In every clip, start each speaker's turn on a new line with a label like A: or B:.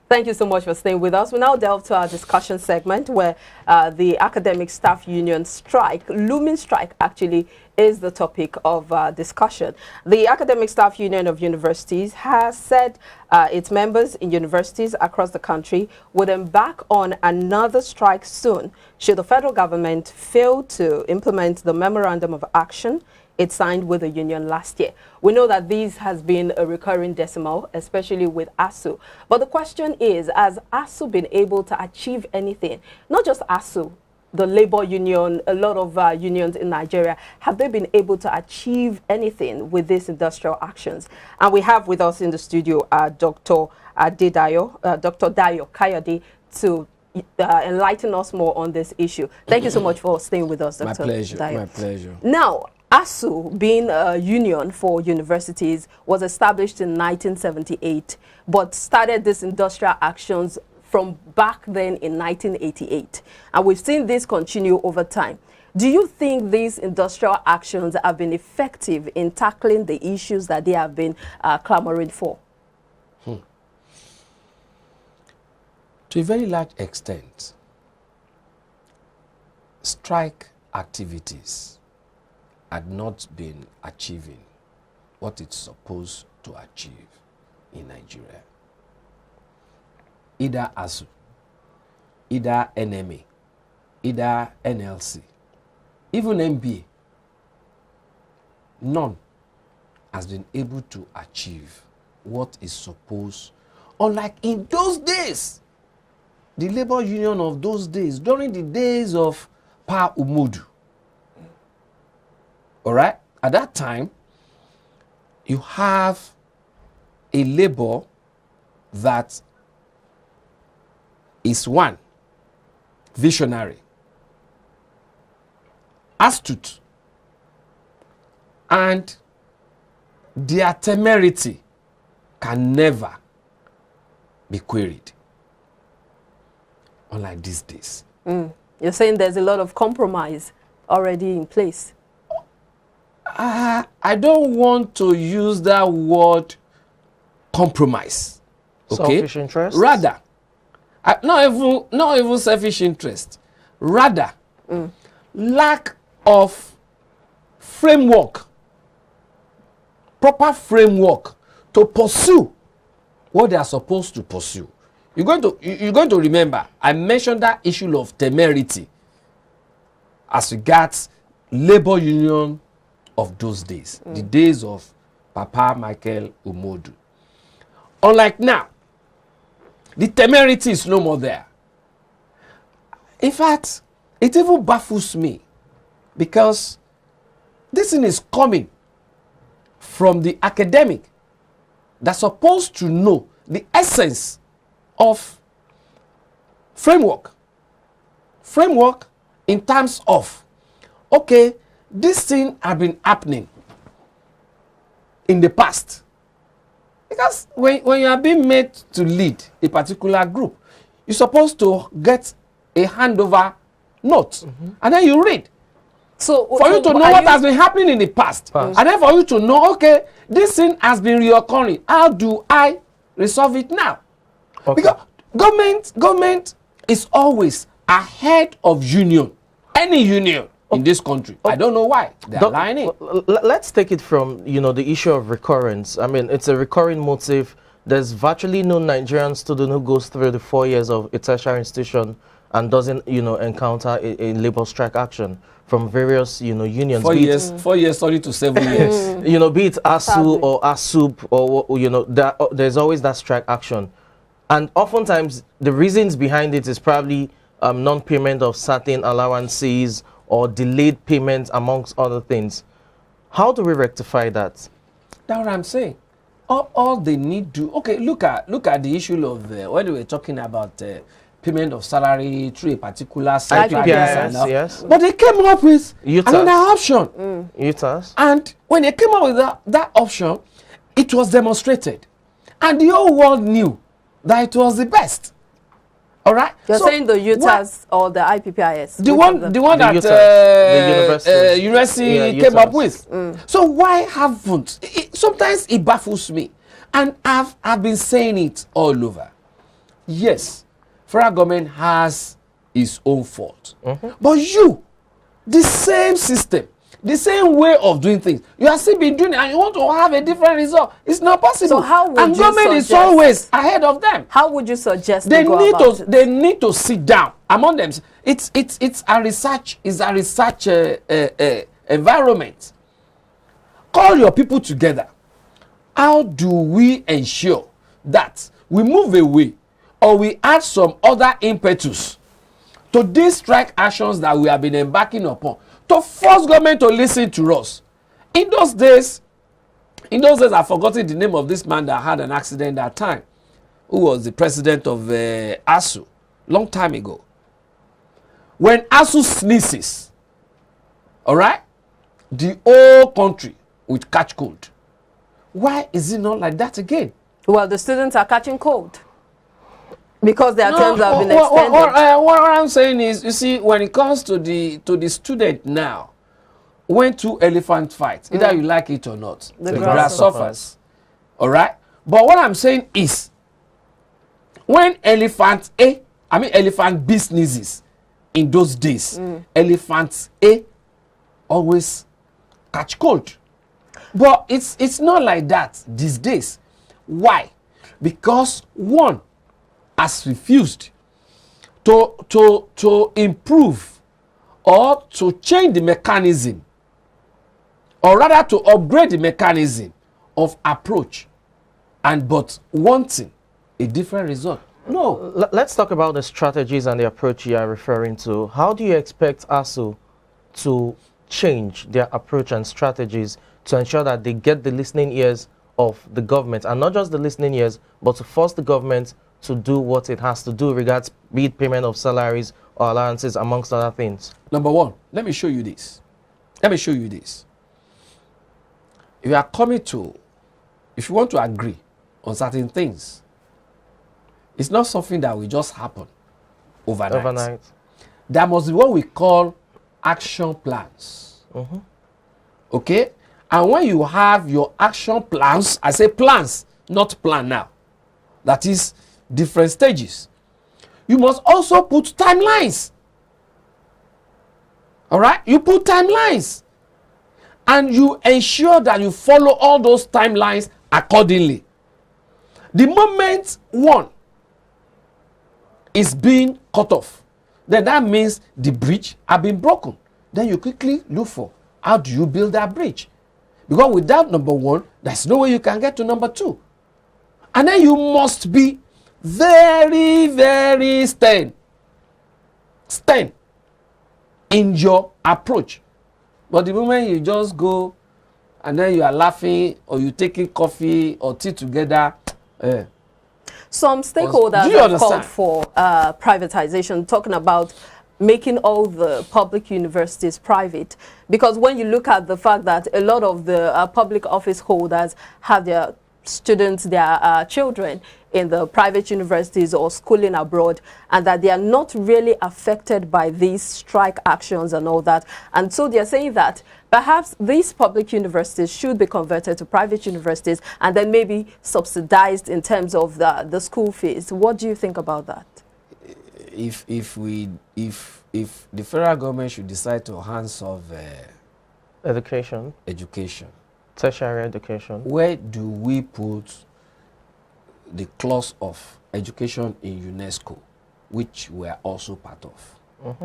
A: Thank you so much for staying with us. We now delve to our discussion segment where the Academic Staff Union strike, looming strike actually, is the topic of discussion. The Academic Staff Union of Universities has said its members in universities across the country would embark on another strike soon should the federal government fail to implement the Memorandum of Action it signed with the union last year. We know that this has been a recurring decimal, especially with ASUU. But the question is, has ASUU been able to achieve anything? Not just ASUU, the labor union, a lot of unions in Nigeria, have they been able to achieve anything with these industrial actions? And we have with us in the studio Dr. Dayo Kayode to enlighten us more on this issue. Thank you so much for staying with us, Dr.
B: My pleasure.
A: Dayo.
B: My pleasure.
A: Now, ASUU, being a union for universities, was established in 1978, but started these industrial actions from back then in 1988. And we've seen this continue over time. Do you think these industrial actions have been effective in tackling the issues that they have been clamoring for?
B: To a very large extent, strike activities had not been achieving what it's supposed to achieve in Nigeria. Either ASUU, either NMA, either NLC, even MBA, none has been able to achieve what is supposed. Unlike in those days, the labor union of those days, during the days of Pa Umodu, all right, at that time, you have a labor that is one, visionary, astute, and their temerity can never be queried, unlike these days.
A: You're saying there's a lot of compromise already in place.
B: I don't want to use that word compromise. Okay?
C: Selfish interest?
B: Rather, not even selfish interest. Rather, lack of framework, proper framework to pursue what they are supposed to pursue. You're going to remember, I mentioned that issue of temerity as regards labor union of those days, the days of Papa Michael Umodu. Unlike now, the temerity is no more there. In fact, it even baffles me because this thing is coming from the academic that's supposed to know the essence of framework. Framework in terms of, okay, this thing has been happening in the past. Because when you are being made to lead a particular group, you're supposed to get a handover note, and then you read. So for you to know what has been happening in the past, and then for you to know, okay, this thing has been reoccurring. How do I resolve it now? Okay. Because government is always ahead of union, any union in this country. I don't know why they're lying.
C: Let's take it from, the issue of recurrence. I mean, it's a recurring motive. There's virtually no Nigerian student who goes through the 4 years of a tertiary institution and doesn't, encounter a labor strike action from various, unions.
B: 4 years, 4 years, sorry, to 7 years.
C: Be it ASUU or ASUU or, there's always that strike action. And oftentimes, the reasons behind it is probably non-payment of certain allowances or delayed payments, amongst other things. How do we rectify that?
B: That's what I'm saying. All they need to, okay, look at the issue of when we were talking about payment of salary through a particular site.
C: Yes.
B: But they came up with another option. And when they came up with that option, it was demonstrated. And the whole world knew that it was the best. All right.
A: You're saying the UTAS or the IPPIS?
B: The one that the university came up with. So why haven't? Sometimes it baffles me, and I've been saying it all over. yes, federal government has its own fault.
C: Mm-hmm.
B: But you, the same system, the same way of doing things, you have still been doing it and you want to have a different result. It's not possible.
A: So how would
B: and
A: you
B: government is
A: suggest-
B: always ahead of them.
A: How would you suggest
B: They
A: go
B: need
A: about
B: to
A: it?
B: they need to sit down among them. It's a research environment. Call your people together. How do we ensure that we move away or we add some other impetus to these strike actions that we have been embarking upon to force government to listen to us? In those days, I've forgotten the name of this man that had an accident that time, who was the president of ASUU, long time ago. When ASUU sneezes, all right, the whole country will catch cold. Why is it not like that again?
A: Well, the students are catching cold because their terms have been extended.
B: What I'm saying is, you see, when it comes to the student now, when two elephants fight, either you like it or not,
A: The
B: the
A: grass
B: grass
C: suffers.
B: suffers. All right? But what I'm saying is, when elephant B sneezes in those days, elephant A always catch cold. But it's not like that these days. Why? Because one has refused to improve or to change the mechanism, or rather to upgrade the mechanism of approach, but wanting a different result. No.
C: Let's talk about the strategies and the approach you are referring to. How do you expect ASUU to change their approach and strategies to ensure that they get the listening ears of the government, and not just the listening ears, but to force the government to do what it has to do regards, be it payment of salaries or allowances, amongst other things?
B: Number one, let me show you this. If you are coming to, if you want to agree on certain things, it's not something that will just happen overnight. There must be what we call action plans. Okay? And when you have your action plans, I say plans, not plan now. That is different stages. You must also put timelines. All right? You put timelines. And you ensure that you follow all those timelines accordingly. The moment one is being cut off, then that means the bridge has been broken. Then you quickly look for how do you build that bridge. Because without number one, there's no way you can get to number two. And then you must be very, very stern in your approach. But the moment you just go and then you are laughing or you taking coffee or tea together,
A: Some stakeholders
B: Do you
A: have
B: understand?
A: called for privatization, talking about making all the public universities private. Because when you look at the fact that a lot of the public office holders have their students, their children in the private universities or schooling abroad, and that they are not really affected by these strike actions and all that. And so they're saying that perhaps these public universities should be converted to private universities and then maybe subsidized in terms of the school fees. What do you think about that?
B: If the federal government should decide to hands off
C: Education,
B: education,
C: tertiary education.
B: where do we put the clause of education in UNESCO, which we are also part of?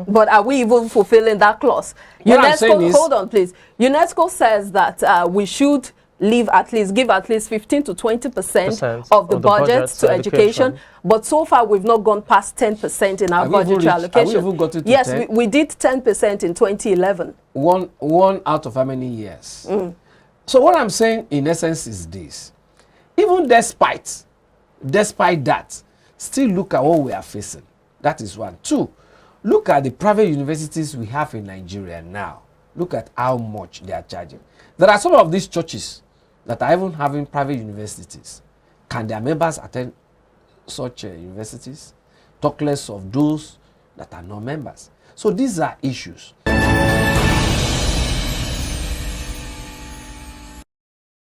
A: But are we even fulfilling that clause?
B: What I'm saying
A: UNESCO,
B: is-
A: hold on, please. UNESCO says that we should give at least 15 to 20% of the budget to education. But so far, we've not gone past 10% in our
B: Have we even
A: budgetary
B: reached- have we
A: allocation.
B: even got it to
A: Yes,
B: 10?
A: we did 10% in 2011.
B: One out of how many years? So what I'm saying in essence is this: even despite that, still look at what we are facing. That is one. Two, look at the private universities we have in Nigeria now. Look at how much they are charging. There are some of these churches that are even having private universities. Can their members attend such universities? Talk less of those that are not members. So these are issues.